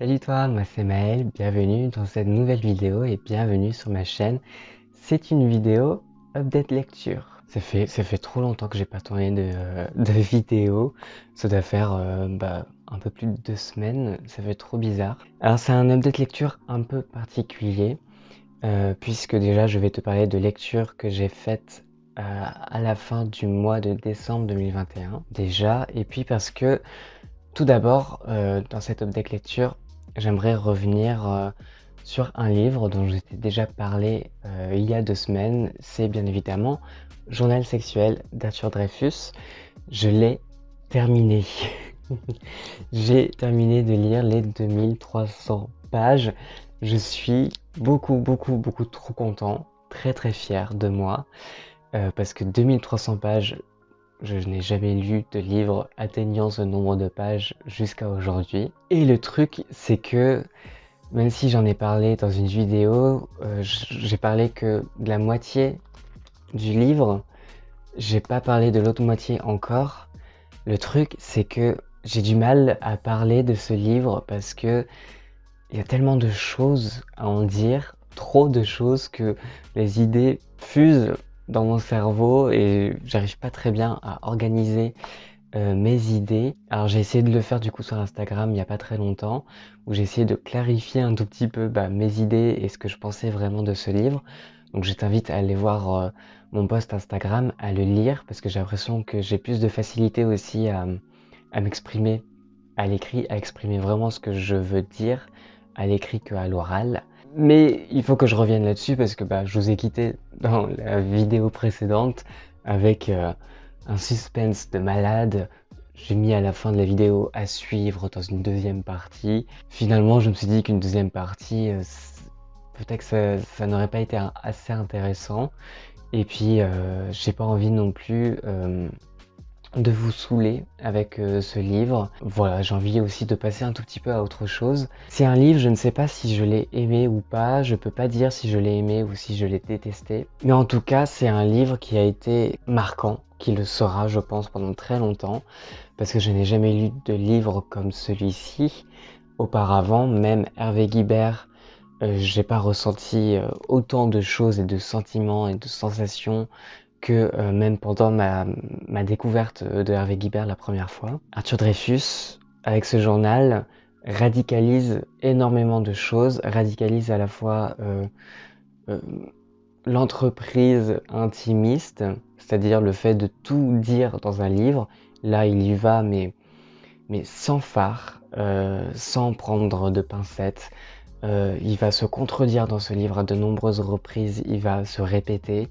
Salut toi, moi c'est Maël, bienvenue dans cette nouvelle vidéo et bienvenue sur ma chaîne. C'est une vidéo update lecture. Ça fait trop longtemps que j'ai pas tourné de vidéo. Ça doit faire un peu plus de 2 semaines, ça fait trop bizarre. Alors c'est un update lecture un peu particulier, puisque déjà je vais te parler de lectures que j'ai faites à la fin du mois de décembre 2021 déjà, et puis parce que tout d'abord, dans cette update lecture, j'aimerais revenir sur un livre dont je t'ai déjà parlé il y a 2 semaines. C'est bien évidemment Journal sexuel d'Arthur Dreyfus. Je l'ai terminé. J'ai terminé de lire les 2300 pages. Je suis beaucoup trop content, très fier de moi, parce que 2300 pages, je n'ai jamais lu de livre atteignant ce nombre de pages jusqu'à aujourd'hui. Et le truc, c'est que même si j'en ai parlé dans une vidéo, j'ai parlé que de la moitié du livre. J'ai pas parlé de l'autre moitié encore. Le truc, c'est que j'ai du mal à parler de ce livre parce que il y a tellement de choses à en dire, trop de choses que les idées fusent dans mon cerveau et j'arrive pas très bien à organiser mes idées. Alors j'ai essayé de le faire du coup sur Instagram il y a pas très longtemps, où j'ai essayé de clarifier un tout petit peu mes idées et ce que je pensais vraiment de ce livre. Donc je t'invite à aller voir mon post Instagram, à le lire, parce que j'ai l'impression que j'ai plus de facilité aussi à m'exprimer à l'écrit, à exprimer vraiment ce que je veux dire à l'écrit qu'à l'oral. Mais il faut que je revienne là-dessus parce que je vous ai quitté dans la vidéo précédente avec un suspense de malade. J'ai mis à la fin de la vidéo à suivre dans une deuxième partie. Finalement, je me suis dit qu'une deuxième partie, peut-être que ça n'aurait pas été assez intéressant. Et puis, j'ai pas envie non plus de vous saouler avec ce livre. Voilà, j'ai envie aussi de passer un tout petit peu à autre chose. C'est un livre, je ne sais pas si je l'ai aimé ou pas, je peux pas dire si je l'ai aimé ou si je l'ai détesté. Mais en tout cas, c'est un livre qui a été marquant, qui le sera, je pense, pendant très longtemps, parce que je n'ai jamais lu de livre comme celui-ci auparavant. Même Hervé Guibert, j'ai pas ressenti autant de choses et de sentiments et de sensations que même pendant ma découverte de Hervé Guibert la première fois. Arthur Dreyfus, avec ce journal, radicalise énormément de choses, radicalise à la fois euh, l'entreprise intimiste, c'est-à-dire le fait de tout dire dans un livre. Là, il y va, mais sans phare, sans prendre de pincettes. Il va se contredire dans ce livre à de nombreuses reprises, il va se répéter.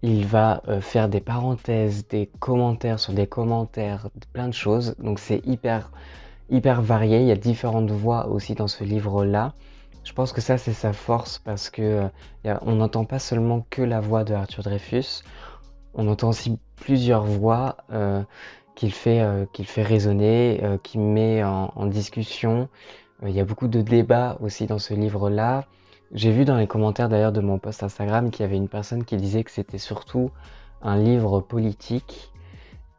Il va faire des parenthèses, des commentaires sur des commentaires, plein de choses. Donc c'est hyper varié. Il y a différentes voix aussi dans ce livre-là. Je pense que ça c'est sa force parce que on n'entend pas seulement que la voix de Arthur Dreyfus. On entend aussi plusieurs voix qu'il fait résonner, qu'il met en discussion. Il y a beaucoup de débats aussi dans ce livre-là. J'ai vu dans les commentaires d'ailleurs de mon post Instagram qu'il y avait une personne qui disait que c'était surtout un livre politique.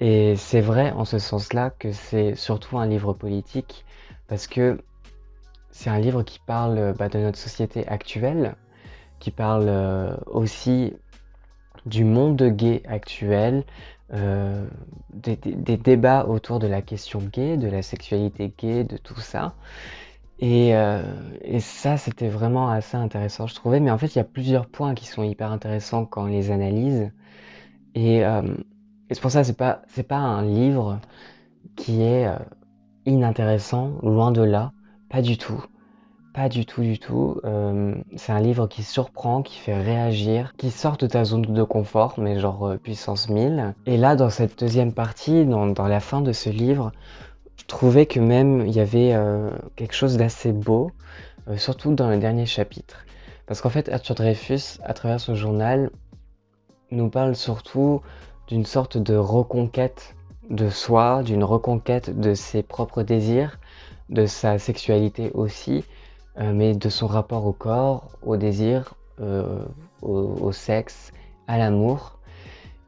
Et c'est vrai en ce sens-là que c'est surtout un livre politique parce que c'est un livre qui parle de notre société actuelle, qui parle aussi du monde gay actuel, des débats autour de la question gay, de la sexualité gay, de tout ça. Et ça, c'était vraiment assez intéressant, je trouvais. Mais en fait, il y a plusieurs points qui sont hyper intéressants quand on les analyse. Et, euh, et c'est pour ça, c'est pas un livre qui est inintéressant, loin de là. Pas du tout. Pas du tout, du tout. C'est un livre qui surprend, qui fait réagir, qui sort de ta zone de confort, mais genre puissance 1000. Et là, dans cette deuxième partie, dans la fin de ce livre, je trouvais que même il y avait quelque chose d'assez beau, surtout dans le dernier chapitre. Parce qu'en fait, Arthur Dreyfus, à travers ce journal, nous parle surtout d'une sorte de reconquête de soi, d'une reconquête de ses propres désirs, de sa sexualité aussi, mais de son rapport au corps, au désir, au sexe, à l'amour.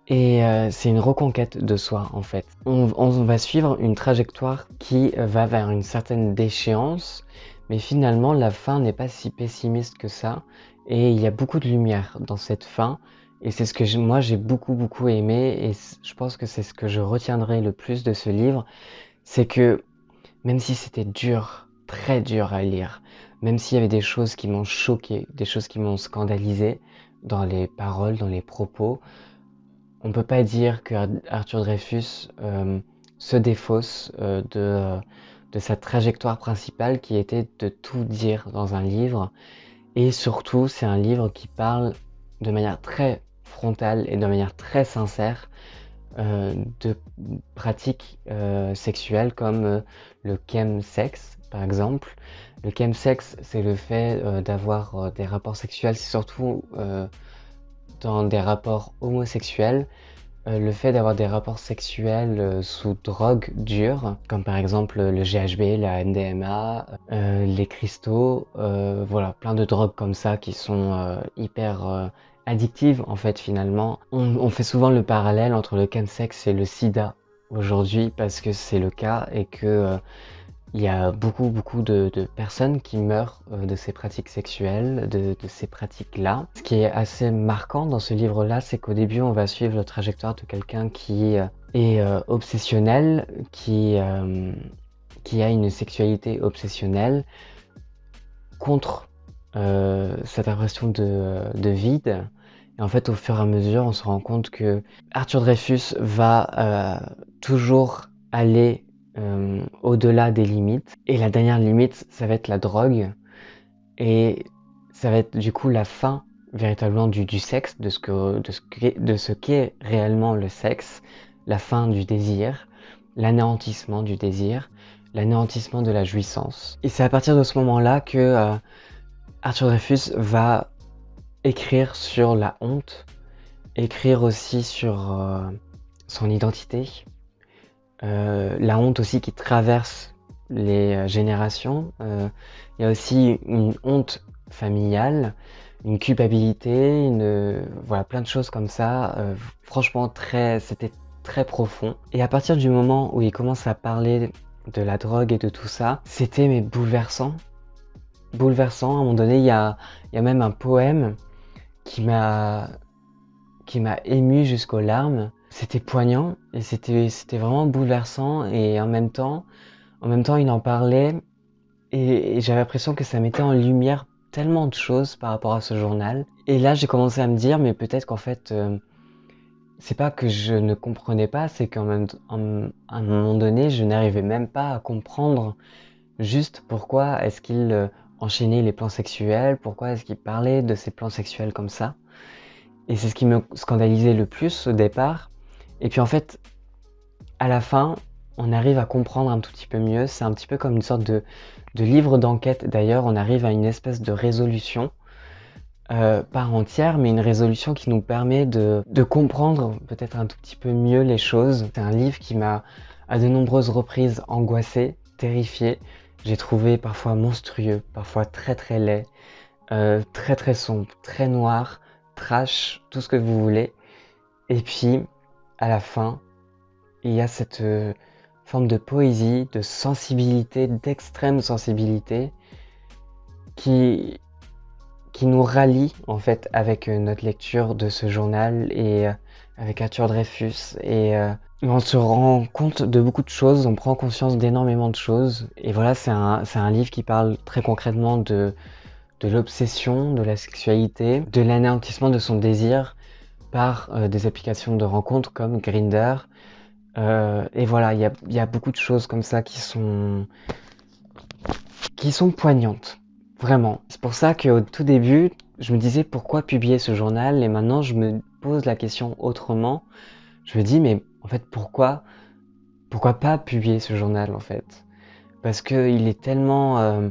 Et c'est une reconquête de soi en fait. On va suivre une trajectoire qui va vers une certaine déchéance, Mais finalement, la fin n'est pas si pessimiste que ça. Et il y a beaucoup de lumière dans cette fin. Et c'est ce que moi j'ai beaucoup aimé. Et je pense que c'est ce que je retiendrai le plus de ce livre. C'est que même si c'était dur, très dur à lire, même s'il y avait des choses qui m'ont choqué, des choses qui m'ont scandalisé dans les paroles, dans les propos, on peut pas dire que Arthur Dreyfus se défausse de sa trajectoire principale qui était de tout dire dans un livre. Et surtout, c'est un livre qui parle de manière très frontale et de manière très sincère de pratiques sexuelles comme le chemsex, par exemple. Le chemsex, c'est le fait d'avoir des rapports sexuels, c'est surtout dans des rapports homosexuels, le fait d'avoir des rapports sexuels sous drogue dure, comme par exemple le GHB, la MDMA, les cristaux, voilà, plein de drogues comme ça qui sont hyper addictives en fait finalement. On fait souvent le parallèle entre le chemsex et le sida aujourd'hui parce que c'est le cas et que il y a beaucoup de personnes qui meurent de ces pratiques sexuelles, de ces pratiques-là. Ce qui est assez marquant dans ce livre-là, c'est qu'au début, on va suivre la trajectoire de quelqu'un qui est obsessionnel, qui a une sexualité obsessionnelle contre cette impression de vide. Et en fait, au fur et à mesure, on se rend compte que Arthur Dreyfus va toujours aller au-delà des limites. Et la dernière limite, ça va être la drogue. Et ça va être du coup la fin véritablement du sexe, de ce qu'est réellement le sexe, la fin du désir, l'anéantissement du désir, l'anéantissement de la jouissance. Et c'est à partir de ce moment-là que Arthur Dreyfus va écrire sur la honte, écrire aussi sur son identité, la honte aussi qui traverse les générations. Il y a aussi une honte familiale, une culpabilité, voilà, plein de choses comme ça. Franchement, c'était très profond. Et à partir du moment où il commence à parler de la drogue et de tout ça, c'était mais bouleversant. Bouleversant. À un moment donné, il y a même un poème qui m'a ému jusqu'aux larmes. C'était poignant et c'était vraiment bouleversant et en même temps il en parlait et j'avais l'impression que ça mettait en lumière tellement de choses par rapport à ce journal. Et là j'ai commencé à me dire mais peut-être qu'en fait c'est pas que je ne comprenais pas, c'est qu'à un moment donné je n'arrivais même pas à comprendre juste pourquoi est-ce qu'il enchaînait les plans sexuels, pourquoi est-ce qu'il parlait de ces plans sexuels comme ça. Et c'est ce qui me scandalisait le plus au départ. Et puis en fait, à la fin, on arrive à comprendre un tout petit peu mieux. C'est un petit peu comme une sorte de livre d'enquête. D'ailleurs, on arrive à une espèce de résolution, pas entière, mais une résolution qui nous permet de comprendre peut-être un tout petit peu mieux les choses. C'est un livre qui m'a à de nombreuses reprises angoissé, terrifié. J'ai trouvé parfois monstrueux, parfois très laid, très sombre, très noir, trash, tout ce que vous voulez. Et puis, à la fin, il y a cette forme de poésie, de sensibilité, d'extrême sensibilité, qui nous rallie en fait avec notre lecture de ce journal et avec Arthur Dreyfus. Et on se rend compte de beaucoup de choses, on prend conscience d'énormément de choses. Et voilà, c'est un livre qui parle très concrètement de l'obsession, de la sexualité, de l'anéantissement de son désir par des applications de rencontres comme Grindr. Et voilà, il y a beaucoup de choses comme ça qui sont poignantes, vraiment. C'est pour ça qu'au tout début, je me disais pourquoi publier ce journal et maintenant je me pose la question autrement. Je me dis mais en fait pourquoi pas publier ce journal en fait? Parce qu'il est tellement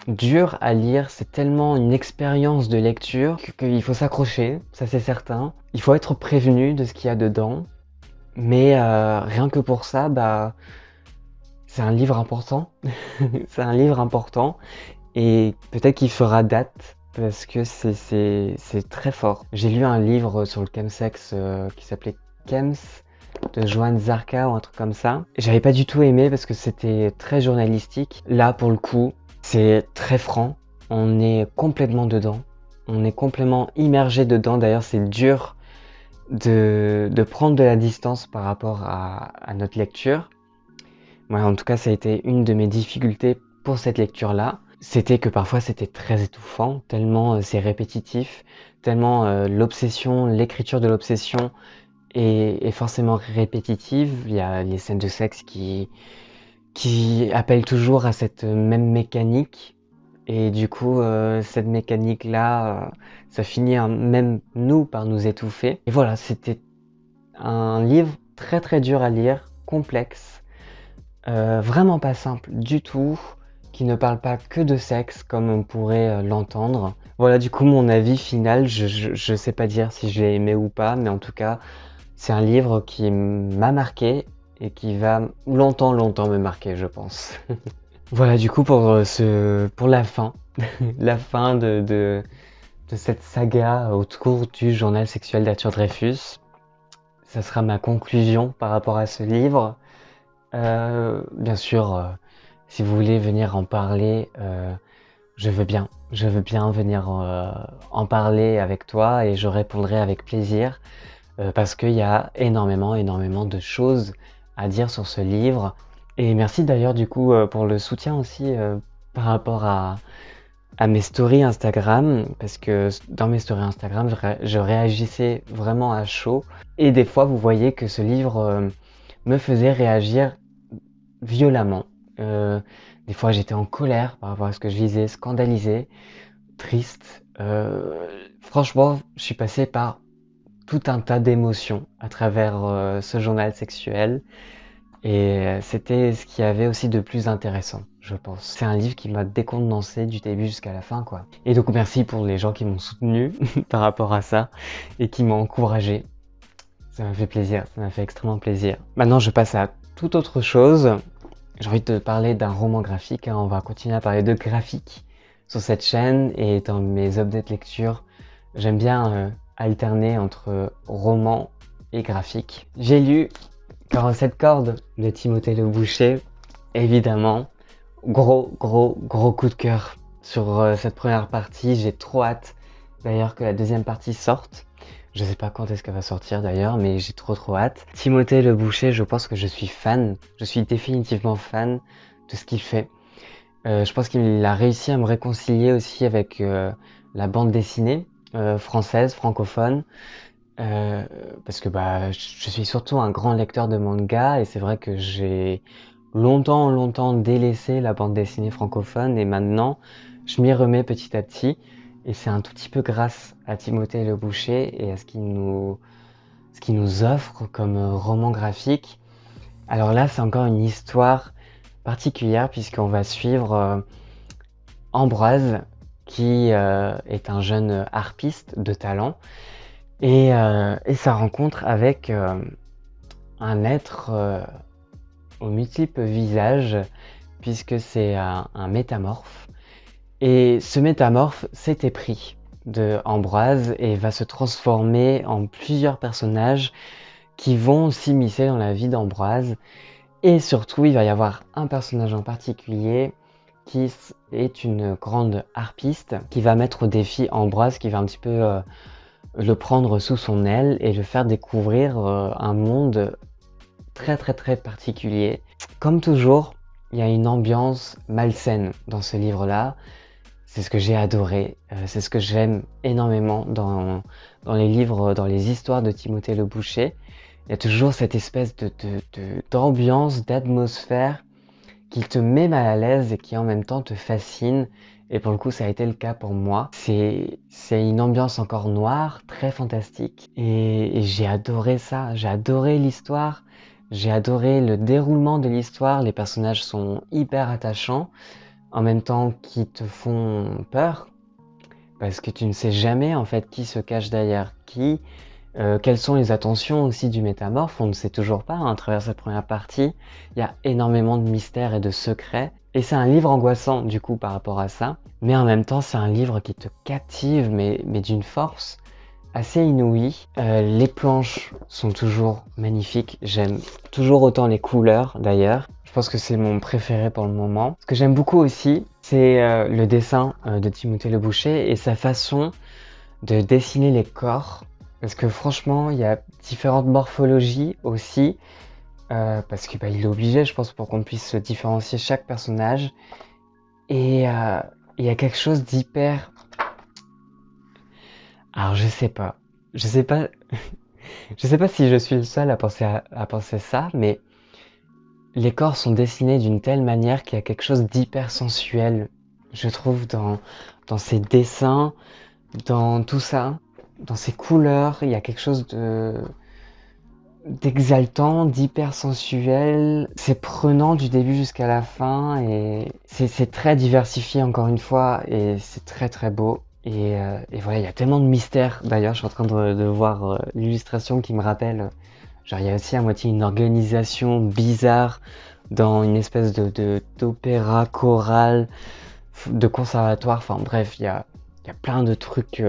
dur à lire, c'est tellement une expérience de lecture qu'il faut s'accrocher, ça c'est certain. Il faut être prévenu de ce qu'il y a dedans, mais rien que pour ça, bah, c'est un livre important. C'est un livre important et peut-être qu'il fera date parce que c'est très fort. J'ai lu un livre sur le chemsex qui s'appelait Chems de Joan Zarka ou un truc comme ça. J'avais pas du tout aimé parce que c'était très journalistique. Là, pour le coup, C'est très franc, on est complètement dedans, on est complètement immergé dedans. D'ailleurs, c'est dur de prendre de la distance par rapport à notre lecture. Moi, en tout cas, ça a été une de mes difficultés pour cette lecture-là. C'était que parfois c'était très étouffant, tellement c'est répétitif, tellement l'obsession, l'écriture de l'obsession est forcément répétitive. Il y a les scènes de sexe qui appellent toujours à cette même mécanique. Et du coup, cette mécanique-là, ça finit même nous par nous étouffer. Et voilà, c'était un livre très très dur à lire, complexe, vraiment pas simple du tout, qui ne parle pas que de sexe comme on pourrait l'entendre. Voilà du coup mon avis final, je sais pas dire si je l'ai aimé ou pas, mais en tout cas c'est un livre qui m'a marqué et qui va longtemps me marquer je pense. Voilà du coup pour la fin, la fin de cette saga autour du journal sexuel d'Arthur Dreyfus. Ça sera ma conclusion par rapport à ce livre. Bien sûr, si vous voulez venir en parler, je veux bien. Je veux bien venir en parler avec toi et je répondrai avec plaisir parce qu'il y a énormément de choses à dire sur ce livre. Et merci d'ailleurs du coup pour le soutien aussi par rapport à mes stories Instagram, parce que dans mes stories Instagram, je réagissais vraiment à chaud. Et des fois, vous voyez que ce livre me faisait réagir violemment. Euh, des fois, j'étais en colère par rapport à ce que je lisais, scandalisé, triste. Franchement, je suis passé par tout un tas d'émotions à travers ce journal sexuel. Et c'était ce qu'il y avait aussi de plus intéressant, je pense. C'est un livre qui m'a décontenancé du début jusqu'à la fin, quoi. Et donc merci pour les gens qui m'ont soutenu par rapport à ça et qui m'ont encouragé. Ça m'a fait plaisir, ça m'a fait extrêmement plaisir. Maintenant, je passe à toute autre chose. J'ai envie de te parler d'un roman graphique, hein. On va continuer à parler de graphique sur cette chaîne et dans mes updates lecture, j'aime bien alterner entre roman et graphique. J'ai lu 47 cordes de Timothée Le Boucher, évidemment. Gros coup de cœur sur cette première partie. J'ai trop hâte d'ailleurs que la deuxième partie sorte. Je sais pas quand est-ce qu'elle va sortir d'ailleurs, mais j'ai trop hâte. Timothée Le Boucher, je pense que je suis fan. Je suis définitivement fan de ce qu'il fait. Je pense qu'il a réussi à me réconcilier aussi avec la bande dessinée française, francophone. Parce que bah, je suis surtout un grand lecteur de manga et c'est vrai que j'ai longtemps délaissé la bande dessinée francophone et maintenant je m'y remets petit à petit et c'est un tout petit peu grâce à Timothée Le Boucher et à ce qu'il nous offre comme roman graphique. Alors là c'est encore une histoire particulière puisqu'on va suivre Ambroise qui est un jeune harpiste de talent et sa rencontre avec un être aux multiples visages, puisque c'est un métamorphe. Et ce métamorphe s'est épris de Ambroise et va se transformer en plusieurs personnages qui vont s'immiscer dans la vie d'Ambroise. Et surtout, il va y avoir un personnage en particulier qui est une grande harpiste qui va mettre au défi Ambroise, qui va un petit peu le prendre sous son aile et le faire découvrir un monde très particulier. Comme toujours, il y a une ambiance malsaine dans ce livre-là. C'est ce que j'ai adoré, c'est ce que j'aime énormément dans les livres, dans les histoires de Timothée Le Boucher. Il y a toujours cette espèce d'ambiance, d'atmosphère qui te met mal à l'aise et qui en même temps te fascine. Et pour le coup, ça a été le cas pour moi. C'est une ambiance encore noire, très fantastique. Et j'ai adoré ça. J'ai adoré l'histoire. J'ai adoré le déroulement de l'histoire. Les personnages sont hyper attachants, en même temps qui te font peur. Parce que tu ne sais jamais en fait qui se cache derrière qui. Quelles sont les intentions aussi du métamorphe, on ne sait toujours pas, hein, à travers cette première partie. Il y a énormément de mystères et de secrets. Et c'est un livre angoissant du coup par rapport à ça. Mais en même temps, c'est un livre qui te captive, mais d'une force assez inouïe. Les planches sont toujours magnifiques. J'aime toujours autant les couleurs d'ailleurs. Je pense que c'est mon préféré pour le moment. Ce que j'aime beaucoup aussi, c'est le dessin de Timothée Le Boucher et sa façon de dessiner les corps. Parce que franchement, il y a différentes morphologies aussi. Parce que il est obligé, je pense, pour qu'on puisse différencier chaque personnage. Et il y a quelque chose d'hyper... Alors je sais pas. Je sais pas. Je sais pas si je suis le seul à penser ça, mais les corps sont dessinés d'une telle manière qu'il y a quelque chose d'hyper sensuel, je trouve, dans ces dessins, dans tout ça, dans ces couleurs, il y a quelque chose d'exaltant, d'hyper sensuel. C'est prenant du début jusqu'à la fin et c'est très diversifié encore une fois et c'est très très beau. Et voilà, il y a tellement de mystères. D'ailleurs, je suis en train de voir l'illustration qui me rappelle. Genre, il y a aussi à moitié une organisation bizarre dans une espèce d'opéra choral, de conservatoire. Enfin bref, il y a plein de trucs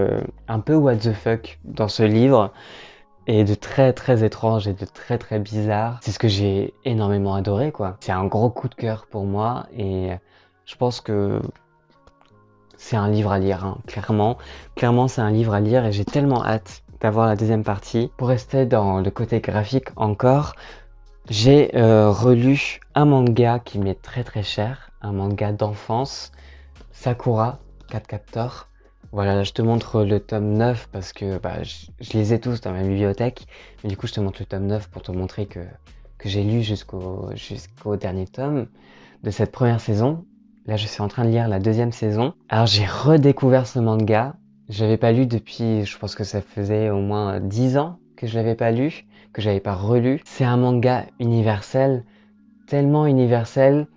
un peu what the fuck dans ce livre. Et de très très étrange et de très très bizarre. C'est ce que j'ai énormément adoré, quoi. C'est un gros coup de cœur pour moi et je pense que c'est un livre à lire, hein, clairement. Clairement, c'est un livre à lire et j'ai tellement hâte d'avoir la deuxième partie. Pour rester dans le côté graphique encore, j'ai relu un manga qui m'est très très cher, un manga d'enfance, Sakura Card Captor. Voilà, là, je te montre le tome 9 parce que je les ai tous dans ma bibliothèque. Mais du coup, je te montre le tome 9 pour te montrer que j'ai lu jusqu'au dernier tome de cette première saison. Là, je suis en train de lire la deuxième saison. Alors, j'ai redécouvert ce manga. Je l'avais pas lu depuis, je pense que ça faisait au moins 10 ans que je l'avais pas lu, que j'avais pas relu. C'est un manga universel, tellement universel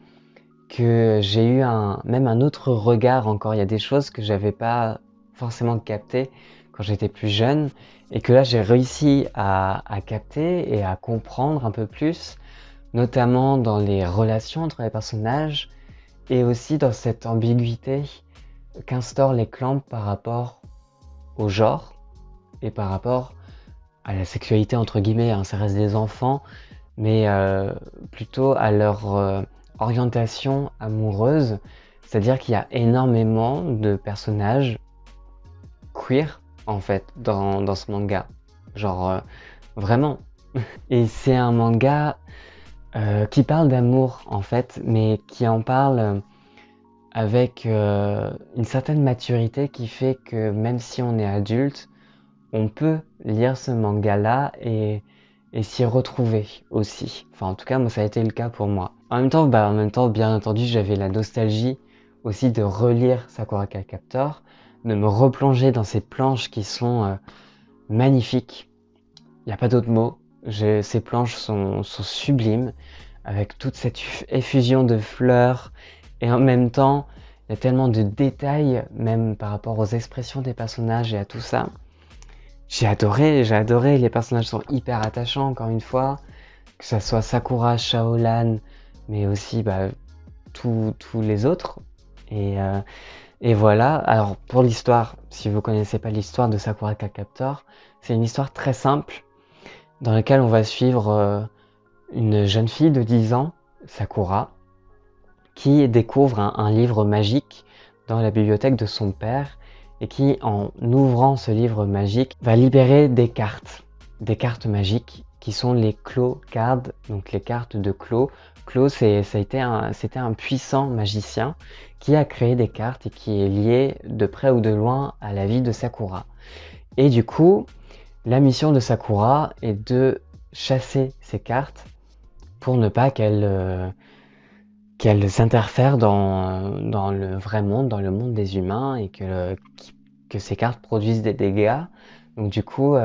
que j'ai eu même un autre regard encore. Il y a des choses que j'avais pas forcément captées quand j'étais plus jeune et que là j'ai réussi à capter et à comprendre un peu plus, notamment dans les relations entre les personnages et aussi dans cette ambiguïté qu'instaurent les clans par rapport au genre et par rapport à la sexualité entre guillemets, hein, ça reste des enfants, mais plutôt à leur orientation amoureuse, c'est-à-dire qu'il y a énormément de personnages queer en fait dans ce manga, genre vraiment. Et c'est un manga qui parle d'amour en fait, mais qui en parle avec une certaine maturité qui fait que même si on est adulte, on peut lire ce manga-là et s'y retrouver aussi. Enfin, en tout cas, moi, ça a été le cas pour moi. En même temps, bien entendu, j'avais la nostalgie aussi de relire Sakura Card Captor, de me replonger dans ces planches qui sont magnifiques. Il n'y a pas d'autre mot. Ces planches sont sublimes, avec toute cette effusion de fleurs, et en même temps, il y a tellement de détails, même par rapport aux expressions des personnages et à tout ça. J'ai adoré, les personnages sont hyper attachants encore une fois, que ça soit Sakura, Shaolan, mais aussi tous les autres. Et voilà, alors pour l'histoire, si vous connaissez pas l'histoire de Sakura Card Captor, c'est une histoire très simple dans laquelle on va suivre une jeune fille de 10 ans, Sakura, qui découvre un livre magique dans la bibliothèque de son père et qui, en ouvrant ce livre magique, va libérer des cartes magiques qui sont les Claw Cards, donc les cartes de Claw. Claw, c'était un puissant magicien qui a créé des cartes et qui est lié de près ou de loin à la vie de Sakura. Et du coup, la mission de Sakura est de chasser ces cartes pour ne pas qu'elles s'interfèrent dans le vrai monde, dans le monde des humains, et que ces cartes produisent des dégâts. Donc du coup,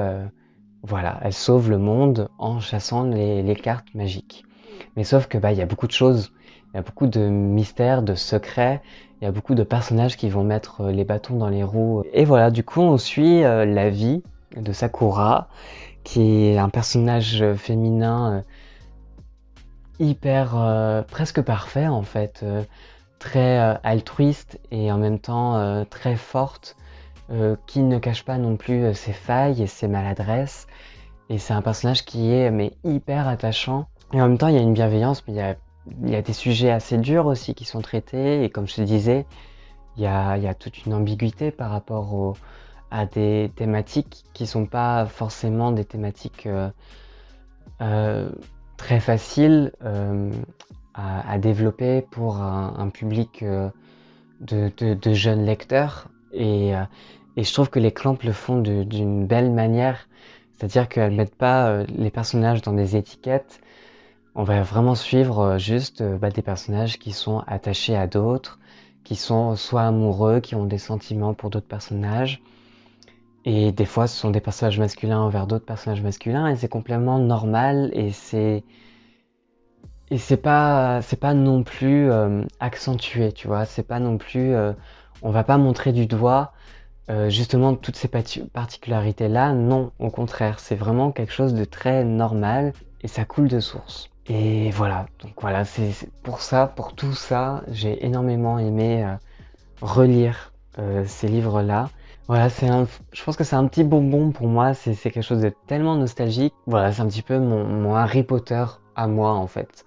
voilà, elle sauve le monde en chassant les cartes magiques. Mais sauf que il y a beaucoup de choses, il y a beaucoup de mystères, de secrets, il y a beaucoup de personnages qui vont mettre les bâtons dans les roues. Et voilà, du coup on suit la vie de Sakura, qui est un personnage féminin hyper presque parfait en fait, très altruiste et en même temps très forte, qui ne cache pas non plus ses failles et ses maladresses. Et c'est un personnage qui est hyper attachant. Et en même temps, il y a une bienveillance, mais il y a des sujets assez durs aussi qui sont traités, et comme je te disais, il y a toute une ambiguïté par rapport à des thématiques qui sont pas forcément des thématiques euh, très faciles à développer pour un public de jeunes lecteurs. Et je trouve que les Clamp le font d'une belle manière, c'est-à-dire qu'elles mettent pas les personnages dans des étiquettes. On va vraiment suivre juste des personnages qui sont attachés à d'autres, qui sont soit amoureux, qui ont des sentiments pour d'autres personnages. Et des fois, ce sont des personnages masculins envers d'autres personnages masculins, et c'est complètement normal, et c'est pas non plus accentué, tu vois. C'est pas non plus, on va pas montrer du doigt justement toutes ces particularités-là. Non, au contraire, c'est vraiment quelque chose de très normal, et ça coule de source. Et voilà, donc voilà, c'est pour ça, pour tout ça, j'ai énormément aimé relire ces livres-là. Voilà, je pense que c'est un petit bonbon pour moi, c'est quelque chose de tellement nostalgique. Voilà, c'est un petit peu mon Harry Potter à moi en fait.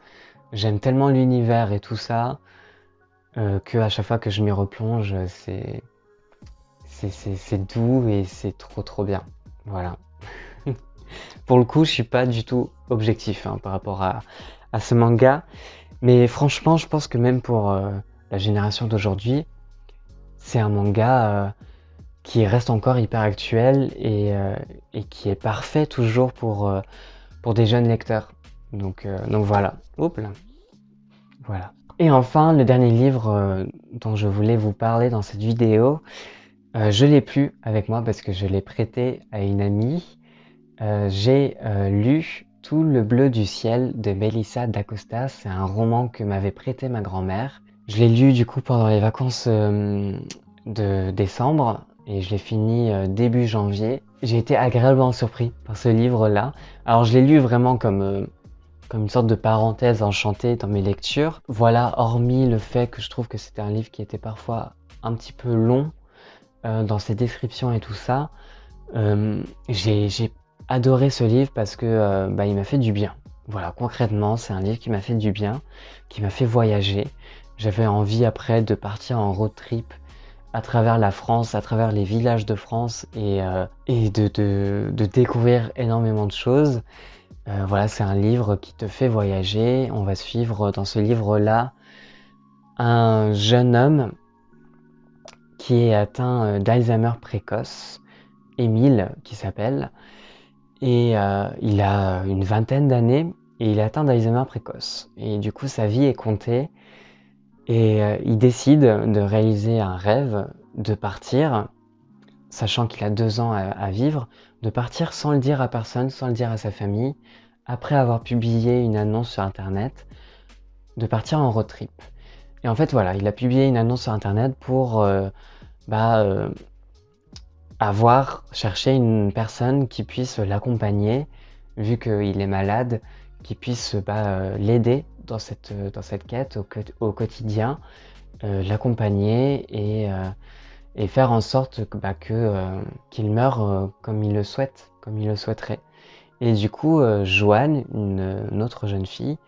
J'aime tellement l'univers et tout ça que à chaque fois que je m'y replonge, c'est doux et c'est trop bien. Voilà. Pour le coup, je suis pas du tout objectif hein, par rapport à ce manga, mais franchement, je pense que même pour la génération d'aujourd'hui, c'est un manga qui reste encore hyper actuel et qui est parfait toujours pour des jeunes lecteurs. Donc voilà. Oups là. Voilà. Et enfin, le dernier livre dont je voulais vous parler dans cette vidéo, je l'ai plus avec moi parce que je l'ai prêté à une amie. J'ai lu Tout le bleu du ciel de Melissa d'Acosta. C'est un roman que m'avait prêté ma grand-mère. Je l'ai lu du coup pendant les vacances de décembre et je l'ai fini début janvier. J'ai été agréablement surpris par ce livre-là. Alors je l'ai lu vraiment comme une sorte de parenthèse enchantée dans mes lectures. Voilà, hormis le fait que je trouve que c'était un livre qui était parfois un petit peu long dans ses descriptions et tout ça. J'ai adoré ce livre parce que il m'a fait du bien. Voilà, concrètement, c'est un livre qui m'a fait du bien, qui m'a fait voyager. J'avais envie après de partir en road trip à travers la France, à travers les villages de France et de découvrir énormément de choses. Voilà, c'est un livre qui te fait voyager. On va suivre dans ce livre-là un jeune homme qui est atteint d'Alzheimer précoce, Émile qui s'appelle, et il a une vingtaine d'années et il est atteint d'Alzheimer précoce. Et du coup, sa vie est comptée et il décide de réaliser un rêve, de partir, sachant qu'il a 2 ans à vivre, de partir sans le dire à personne, sans le dire à sa famille, après avoir publié une annonce sur internet, de partir en road trip. Et en fait voilà, il a publié une annonce sur internet pour avoir cherché une personne qui puisse l'accompagner, vu qu'il est malade, qui puisse l'aider dans cette quête au quotidien, l'accompagner et faire en sorte qu'il meure comme il le souhaite, comme il le souhaiterait. Et du coup, Joanne, une autre jeune fille,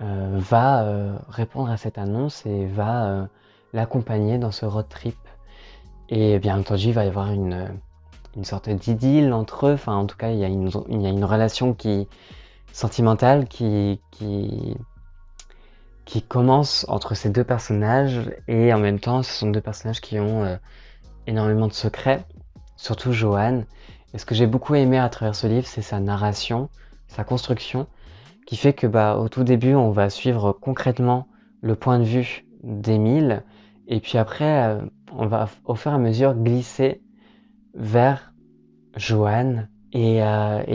va répondre à cette annonce et va l'accompagner dans ce road trip. Et bien entendu, il va y avoir une sorte d'idylle entre eux. Enfin, en tout cas, il y a une relation sentimentale qui commence entre ces deux personnages. Et en même temps, ce sont deux personnages qui ont énormément de secrets, surtout Joanne. Et ce que j'ai beaucoup aimé à travers ce livre, c'est sa narration, sa construction, qui fait que au tout début, on va suivre concrètement le point de vue d'Émile, et puis après, on va au fur et à mesure glisser vers Joanne et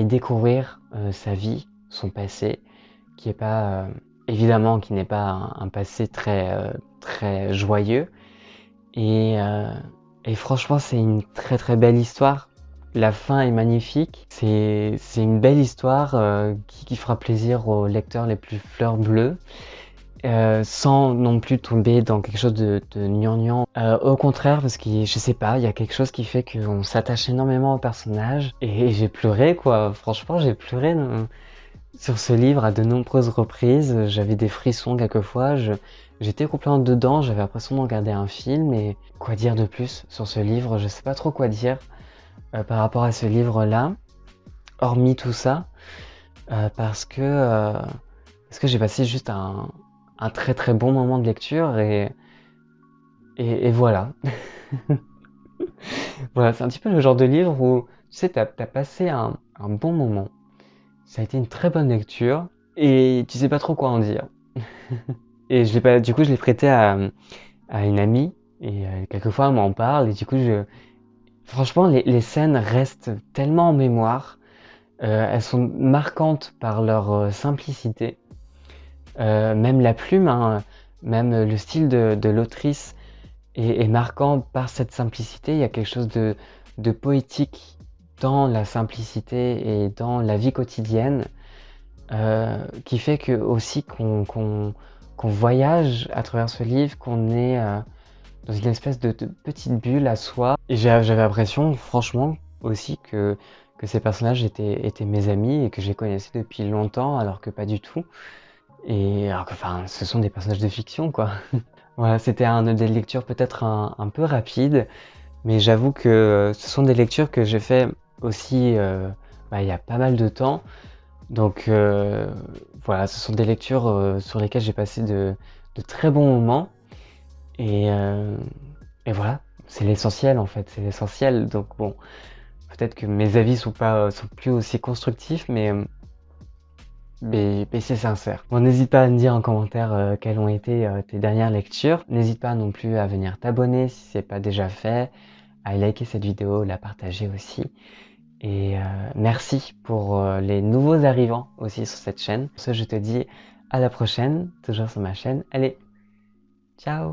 découvrir sa vie, son passé, qui est pas évidemment qui n'est pas un passé très joyeux. Et franchement, c'est une très belle histoire. La fin est magnifique. C'est une belle histoire qui fera plaisir aux lecteurs les plus fleurs bleues, sans non plus tomber dans quelque chose de gnangnan. Au contraire, parce que je sais pas, il y a quelque chose qui fait qu'on s'attache énormément au personnage. Et j'ai pleuré quoi. Franchement, j'ai pleuré sur ce livre à de nombreuses reprises. J'avais des frissons quelquefois. J'étais complètement dedans. J'avais l'impression de regarder un film. Et quoi dire de plus sur ce livre? Je sais pas trop quoi dire par rapport à ce livre-là, hormis tout ça, parce que j'ai passé juste un très très bon moment de lecture et voilà. Voilà, c'est un petit peu le genre de livre où tu sais, t'as passé un bon moment. Ça a été une très bonne lecture et tu sais pas trop quoi en dire. Et je l'ai pas, du coup, je l'ai prêté à une amie et quelquefois elle m'en parle et du coup, franchement, les scènes restent tellement en mémoire. Elles sont marquantes par leur simplicité. Même la plume, hein, même le style de l'autrice est marquant par cette simplicité. Il y a quelque chose de poétique dans la simplicité et dans la vie quotidienne qui fait que aussi qu'on voyage à travers ce livre, qu'on est dans une espèce de petite bulle à soi. Et j'avais l'impression, franchement, aussi que ces personnages étaient mes amis et que je les connaissais depuis longtemps, alors que pas du tout. Et alors que, enfin, ce sont des personnages de fiction, quoi. Voilà, c'était un des lectures peut-être un peu rapide, mais j'avoue que ce sont des lectures que j'ai fait aussi il y a pas mal de temps. Donc voilà, ce sont des lectures sur lesquelles j'ai passé de très bons moments. Et, euh, et voilà, c'est l'essentiel en fait, c'est l'essentiel. Donc bon, peut-être que mes avis sont plus aussi constructifs, mais c'est sincère. Bon, n'hésite pas à me dire en commentaire quelles ont été tes dernières lectures. N'hésite pas non plus à venir t'abonner si c'est pas déjà fait, à liker cette vidéo, la partager aussi. Et merci pour les nouveaux arrivants aussi sur cette chaîne. Sur ce, je te dis à la prochaine, toujours sur ma chaîne. Allez, ciao!